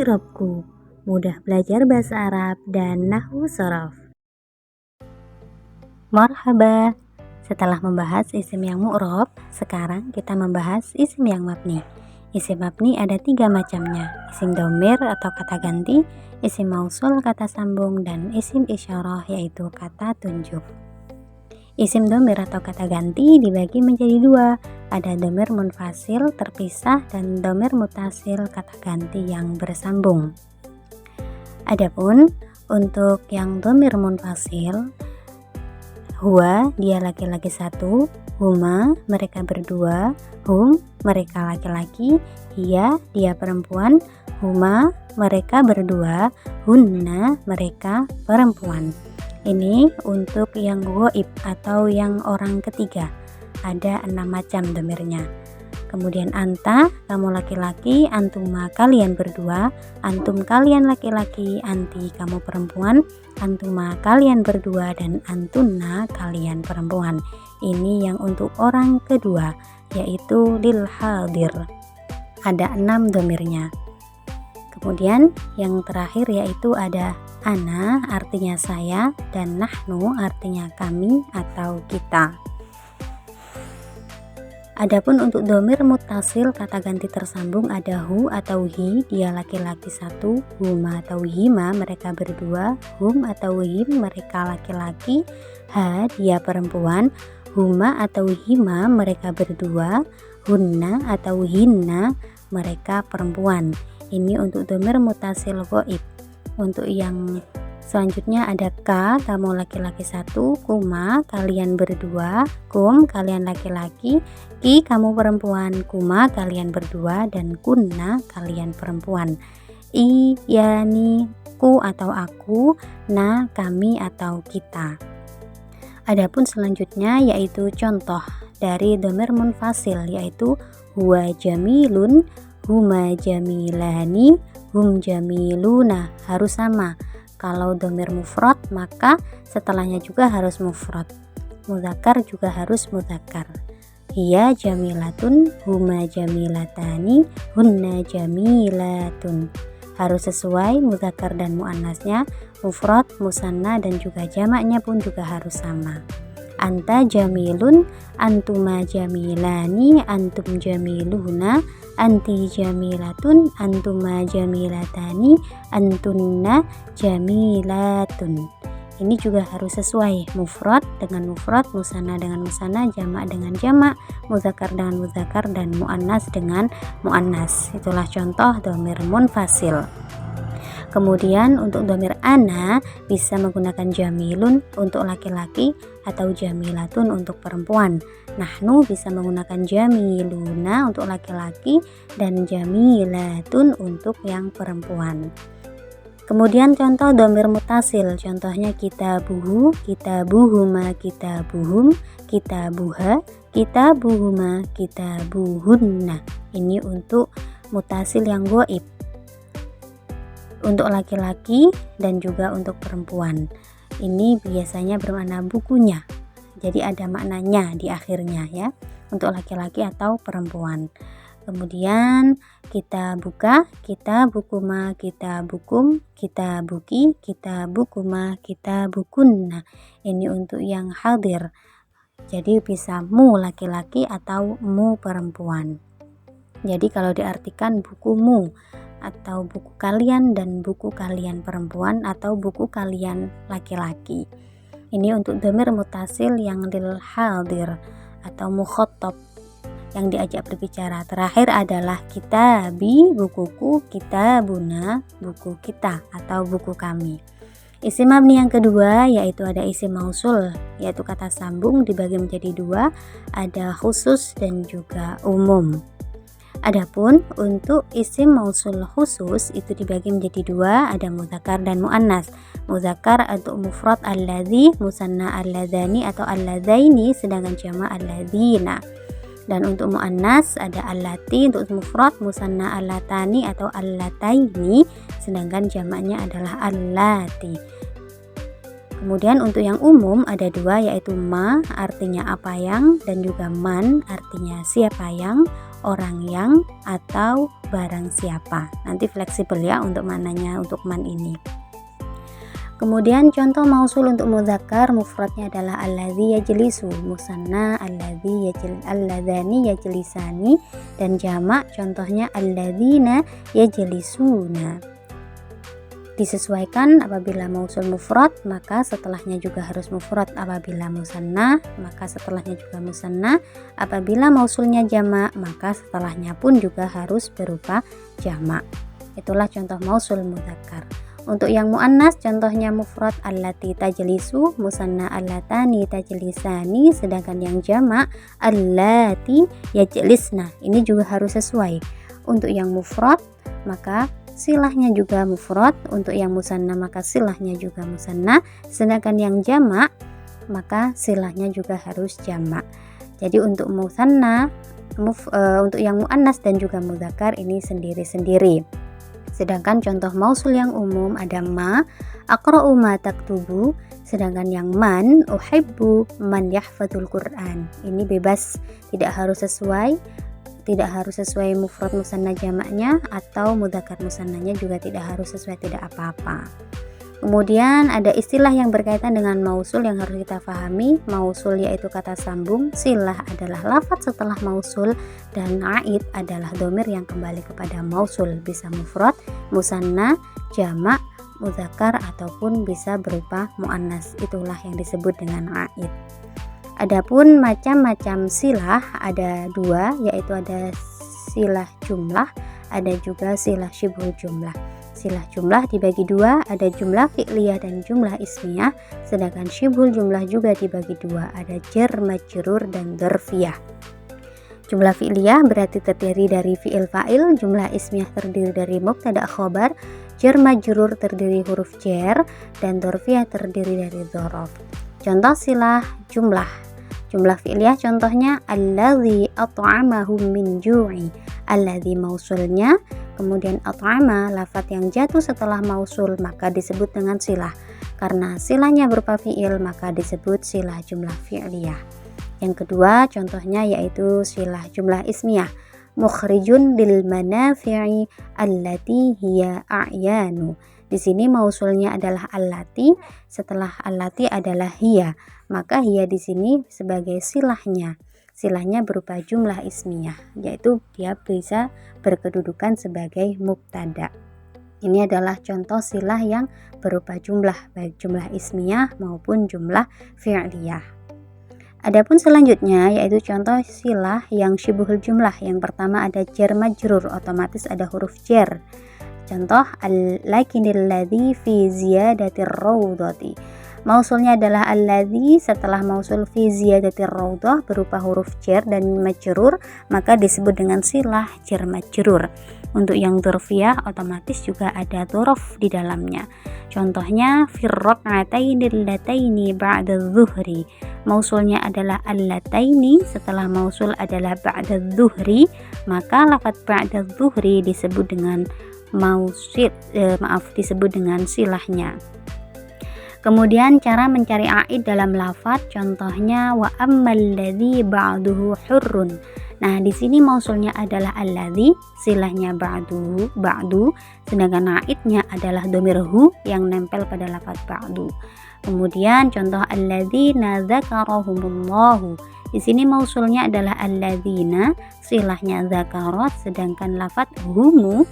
Robku. Mudah belajar bahasa Arab dan nahwu shorof. Marhaba. Setelah membahas isim yang mu'rob, sekarang kita membahas isim yang mabni. Isim mabni ada 3 macamnya: isim dhamir atau kata ganti, isim mausul kata sambung, dan isim isyarah yaitu kata tunjuk. Isim dhamir atau kata ganti dibagi menjadi 2, ada dhamir munfasil terpisah dan dhamir mutasil kata ganti yang bersambung. Adapun untuk yang dhamir munfasil, huwa dia laki-laki 1, huma mereka berdua, hum mereka laki-laki, hiya dia perempuan, huma mereka berdua, hunna mereka perempuan. Ini untuk yang ghaib atau yang orang ketiga, ada 6 macam dhamirnya. Kemudian anta kamu laki-laki, antuma kalian berdua, antum kalian laki-laki, anti kamu perempuan, antuma kalian berdua, dan antunna kalian perempuan. Ini yang untuk orang kedua, yaitu lil hadir. Ada 6 dhamirnya. Kemudian yang terakhir yaitu ada ana artinya saya dan nahnu artinya kami atau kita. Adapun untuk dhamir mutasil kata ganti tersambung ada hu atau hi dia laki-laki 1, huma atau hima mereka berdua, hum atau him mereka laki-laki, ha dia perempuan, huma atau hima mereka berdua, hunna atau hinna mereka perempuan. Ini untuk dhamir mutasil ghaib. Untuk yang selanjutnya ada ka kamu laki-laki 1, kuma kalian berdua, kum kalian laki-laki, ki kamu perempuan, kuma kalian berdua, dan kunna kalian perempuan. I yani ku atau aku, na kami atau kita. Adapun selanjutnya yaitu contoh dari dhamir munfasil yaitu huwa jamilun, huma jamilani, hum jamiluna, harus sama. Kalau dhamir mufrad maka setelahnya juga harus mufrad. Mudzakkar juga harus mudzakkar. Hiya jamilatun, huma jamilatani, hunna jamilatun. Harus sesuai mudzakkar dan muannasnya, mufrad, musanna, dan juga jamaknya pun juga harus sama. Anta jamilun, antuma jamilani, antum jamiluna, anti jamilatun, antuma jamilatani, antunna jamilatun. Ini juga harus sesuai mufrad dengan mufrad, musanna dengan musanna, jamak dengan jamak, mudzakkar dengan mudzakkar, dan muannas dengan muannas. Itulah contoh dhamir munfasil. Kemudian untuk dhamir ana bisa menggunakan jamilun untuk laki-laki atau jamilatun untuk perempuan. Nahnu bisa menggunakan jamiluna untuk laki-laki dan jamilatun untuk yang perempuan. Kemudian contoh dhamir mutasil, contohnya kitabuhu, kitabuhuma, kitabuhum, kitabuha, kitabuhuma, kitabuhunna. Ini untuk mutasil yang ghaib, untuk laki-laki dan juga untuk perempuan. Ini biasanya bermakna bukunya, jadi ada maknanya di akhirnya ya, untuk laki-laki atau perempuan. Kemudian kita buka, kita bukuma, kita bukum, kita buki, kita bukuma, kita bukunna. Ini untuk yang hadir, jadi bisa mu laki-laki atau mu perempuan. Jadi kalau diartikan bukumu atau buku kalian dan buku kalian perempuan atau buku kalian laki-laki. Ini untuk dhamir mutasil yang lil hadir atau mukhatab yang diajak berbicara. Terakhir adalah kitabi bukuku, kitabuna buku kita atau buku kami. Isim mabni yang kedua yaitu ada isim mausul yaitu kata sambung dibagi menjadi 2, ada khusus dan juga umum. Adapun untuk isim mausul khusus itu dibagi menjadi 2, ada mudzakkar dan muannas. Mudzakkar untuk mufrad alladzi, musanna alladzani atau alladzaini, sedangkan jamak alladzina. Dan untuk muannas ada allati untuk mufrad, musanna allatani atau allataini, sedangkan jamaknya adalah allati. Kemudian untuk yang umum ada 2 yaitu ma artinya apa yang dan juga man artinya siapa yang, orang yang, atau barang siapa. Nanti fleksibel ya untuk mananya, untuk man ini. Kemudian contoh mausul untuk mudzakkar mufradnya adalah alladzi yajlisu, musanna alladzani yajlisani, dan jamak contohnya alladzina yajlisuna. Disesuaikan apabila mausul mufrad maka setelahnya juga harus mufrad, apabila musanna maka setelahnya juga musanna, apabila mausulnya jamak maka setelahnya pun juga harus berupa jamak. Itulah contoh mausul mudzakkar. Untuk yang muannas contohnya mufrad allati tajlisu, musanna allatani tajlisani, sedangkan yang jamak allati yajlisna. Ini juga harus sesuai. Untuk yang mufrad maka silahnya juga mufrad, untuk yang musanna maka silahnya juga musanna, sedangkan yang jamak maka silahnya juga harus jamak. Jadi untuk musanna, untuk yang muannas dan juga mudzakkar ini sendiri-sendiri. Sedangkan contoh mausul yang umum ada ma, aqra'u ma taktubu, sedangkan yang man, uhibbu man yahfadzul Qur'an. Ini bebas, tidak harus sesuai mufrad musanna jamaknya, atau mudzakkar musannanya juga tidak harus sesuai, tidak apa-apa. Kemudian ada istilah yang berkaitan dengan mausul yang harus kita pahami. Mausul yaitu kata sambung, silah adalah lafadz setelah mausul, dan aid adalah dhamir yang kembali kepada mausul, bisa mufrad, musanna, jamak, mudzakkar, ataupun bisa berupa muannas. Itulah yang disebut dengan aid. Adapun macam-macam silah ada dua, yaitu ada silah jumlah, ada juga silah syibhul jumlah. Silah jumlah dibagi dua, ada jumlah fi'liyah dan jumlah ismiyah, sedangkan syibhul jumlah juga dibagi dua, ada jar, majrur, dan dzarfiyah. Jumlah fi'liyah berarti terdiri dari fi'il fa'il, jumlah ismiyah terdiri dari mubtada khobar, jar majrur terdiri huruf jar, dan dzarfiyah terdiri dari dzaraf. Contoh silah jumlah. Jumlah fi'liyah contohnya alladzi at'amahum min ju'i. Alladzi mausulnya, kemudian at'ama lafadz yang jatuh setelah mausul maka disebut dengan silah. Karena silahnya berupa fi'il maka disebut silah jumlah fi'liyah. Yang kedua contohnya yaitu silah jumlah ismiyah. Mukhrijun lil manafi'i allati hiya a'yanu. Di sini mausulnya adalah allati, setelah allati adalah hiya, maka hiya di sini sebagai silahnya. Silahnya berupa jumlah ismiyah, yaitu dia bisa berkedudukan sebagai mubtada. Ini adalah contoh silah yang berupa jumlah, baik jumlah ismiyah maupun jumlah fi'liyah. Adapun selanjutnya yaitu contoh silah yang syibhul jumlah. Yang pertama ada jar majrur, otomatis ada huruf jar. Contoh lakinil ladzi fi ziyadatir raudhati. Mausulnya adalah alladzi, setelah mausul fi ziyadatir raudhah berupa huruf jar dan majrur maka disebut dengan silah jar majrur. Untuk yang dzarfiyah otomatis juga ada dzaraf di dalamnya. Contohnya firraq'atainil lataini ba'da dzuhri. Mausulnya adalah allataini, setelah mausul adalah ba'da dzuhri maka lafadz ba'da dzuhri disebut dengan disebut dengan silahnya. Kemudian cara mencari aid dalam lafadz contohnya wa ammal ladzi ba'duhu hurrun. Nah, di sini mausulnya adalah alladzi, silahnya ba'du, sedangkan aidnya adalah dhamir hu yang nempel pada lafadz ba'du. Kemudian contoh alladzina dzakarahumullahu. Di sini mausulnya adalah alladzina, silahnya dzakarat, sedangkan lafadz humu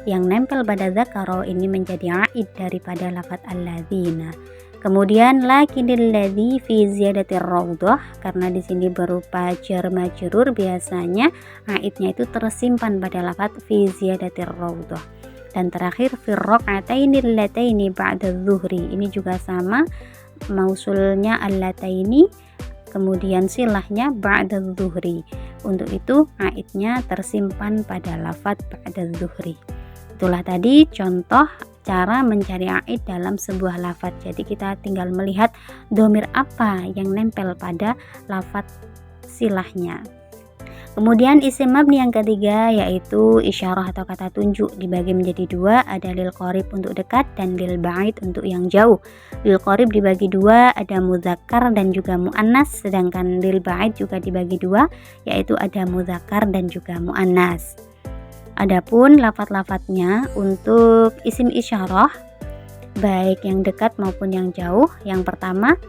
yang nempel pada dzakara ini menjadi aid daripada lafadz alladzina. Kemudian lakinil ladzi fi ziyadatir raudhah, karena di sini berupa jar majrur biasanya aidnya itu tersimpan pada lafadz fi ziyadatir raudhah. Dan terakhir firraq'atainil lataini ba'da dzuhri. Ini juga sama, mausulnya allataini kemudian silahnya ba'da dzuhri. Untuk itu aidnya tersimpan pada lafadz ba'da dzuhri. Itulah tadi contoh cara mencari aid dalam sebuah lafadz. Jadi kita tinggal melihat dhamir apa yang nempel pada lafadz silahnya. Kemudian isim mabni yang ketiga yaitu isyarah atau kata tunjuk, dibagi menjadi dua, ada lil qorib untuk dekat dan lil ba'id untuk yang jauh. Lil qorib dibagi dua, ada mudzakkar dan juga muannas, sedangkan lil ba'id juga dibagi dua, yaitu ada mudzakkar dan juga muannas. Adapun lafadz-lafadznya untuk isim isyarah baik yang dekat maupun yang jauh, yang pertama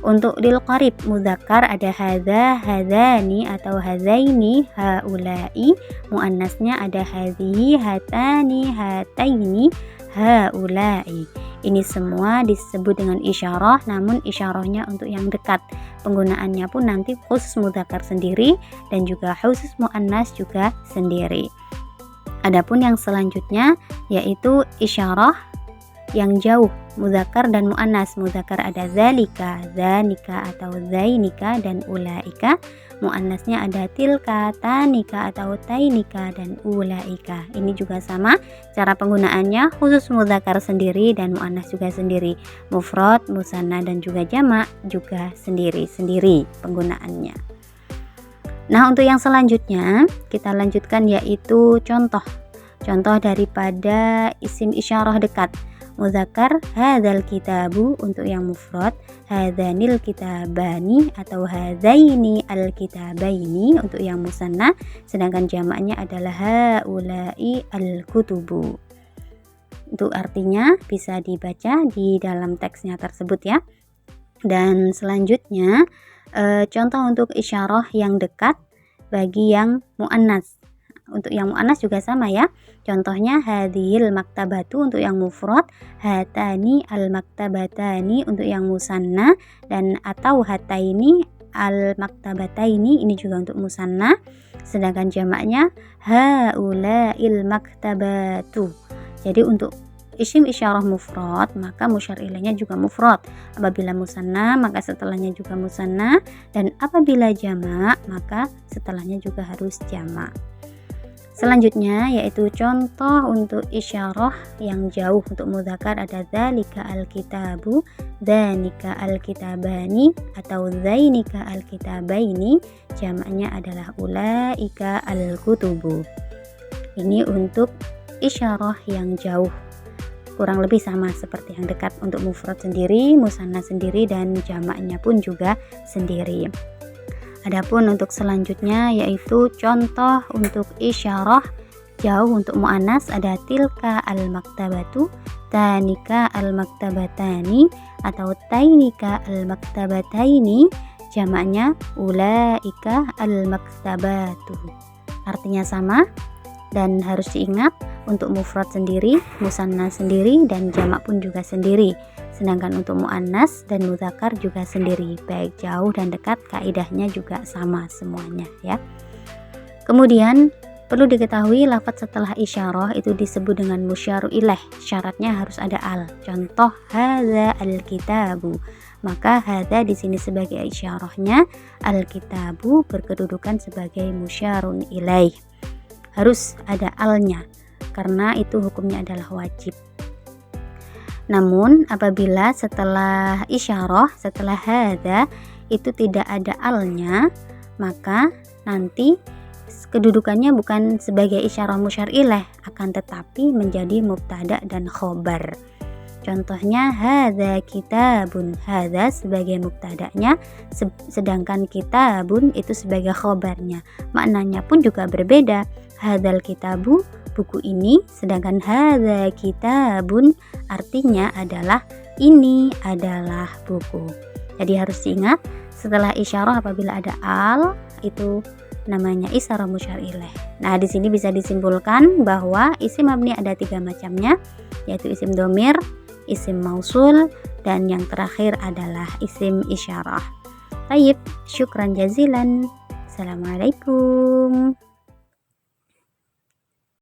untuk lil qarib mudzakkar ada hadza, hadzani atau hadzaini, haula'i. Muannasnya ada hadhihi, hatani, hataini, haula'i. Ini semua disebut dengan isyarah, namun isyarahnya untuk yang dekat. Penggunaannya pun nanti khusus mudzakkar sendiri dan juga khusus muannas juga sendiri. Adapun yang selanjutnya yaitu isyarah yang jauh, mudzakkar dan muannas. Mudzakkar ada zalika, zanika atau zainika dan ulaika. Muannasnya ada tilka, tanika atau tainika dan ulaika. Ini juga sama, cara penggunaannya khusus mudzakkar sendiri dan muannas juga sendiri. Mufrad, musanna dan juga jamak juga sendiri-sendiri penggunaannya. Nah, untuk yang selanjutnya kita lanjutkan yaitu contoh daripada isim isyarah dekat. Mudzakkar hadzal kitabu untuk yang mufrad, hadzanil kitabani atau hadzaini al kitabaini untuk yang musanna, sedangkan jamaknya adalah haula'i al kutubu. Untuk artinya bisa dibaca di dalam teksnya tersebut ya. Dan selanjutnya contoh untuk isyarah yang dekat bagi yang muannas. Untuk yang muannas juga sama ya. Contohnya hadhil maktabatu untuk yang mufrad, hatani al maktabatani untuk yang musanna, dan atau hataini al maktabataini ini juga untuk musanna, sedangkan jamaknya haulail maktabatu. Jadi untuk isim isyarah mufrad maka musyar ilaihnya juga mufrad. Apabila musanna maka setelahnya juga musanna, dan apabila jamak maka setelahnya juga harus jamak. Selanjutnya yaitu contoh untuk isyarah yang jauh. Untuk mudzakkar ada dzalika alkitabu, dzanika alkitabani atau dzainika alkitabaini, jamaknya adalah ulaika alkutubu. Ini untuk isyarah yang jauh, kurang lebih sama seperti yang dekat. Untuk mufrad sendiri, musanna sendiri, dan jamaknya pun juga sendiri. Adapun untuk selanjutnya yaitu contoh untuk isyarah jauh. Untuk muannas ada tilka al maktabatu, tanika al maktabatani atau tainika al maktabataini, jamaknya ulaika al maktabatu. Artinya sama dan harus diingat, untuk mufrad sendiri, musanna sendiri, dan jamak pun juga sendiri. Sedangkan untuk muannas dan mudzakkar juga sendiri, baik jauh dan dekat, kaidahnya juga sama semuanya ya. Kemudian perlu diketahui lafaz setelah isyarah itu disebut dengan musyaru ilaih. Syaratnya harus ada al. Contoh hadza alkitabu. Maka hadza di sini sebagai isyarahnya, alkitabu berkedudukan sebagai musyarun ilaih. Harus ada alnya karena itu hukumnya adalah wajib. Namun apabila setelah isyarah, setelah hadza itu tidak ada alnya, maka nanti kedudukannya bukan sebagai isyarah musyar ilaih, akan tetapi menjadi mubtada dan khobar. Contohnya hadza kitabun, hadza sebagai mubtadanya, sedangkan kitabun itu sebagai khobarnya. Maknanya pun juga berbeda. Hadzal kitabu, buku ini, sedangkan hadza kitabun artinya adalah ini adalah buku. Jadi harus diingat, setelah isyarah apabila ada al itu namanya isyarah musyar ilaih. Nah, di sini bisa disimpulkan bahwa isim mabni ada 3 macamnya, yaitu isim dhamir, isim mausul, dan yang terakhir adalah isim isyarah. Baik, syukran jazilan. Assalamualaikum.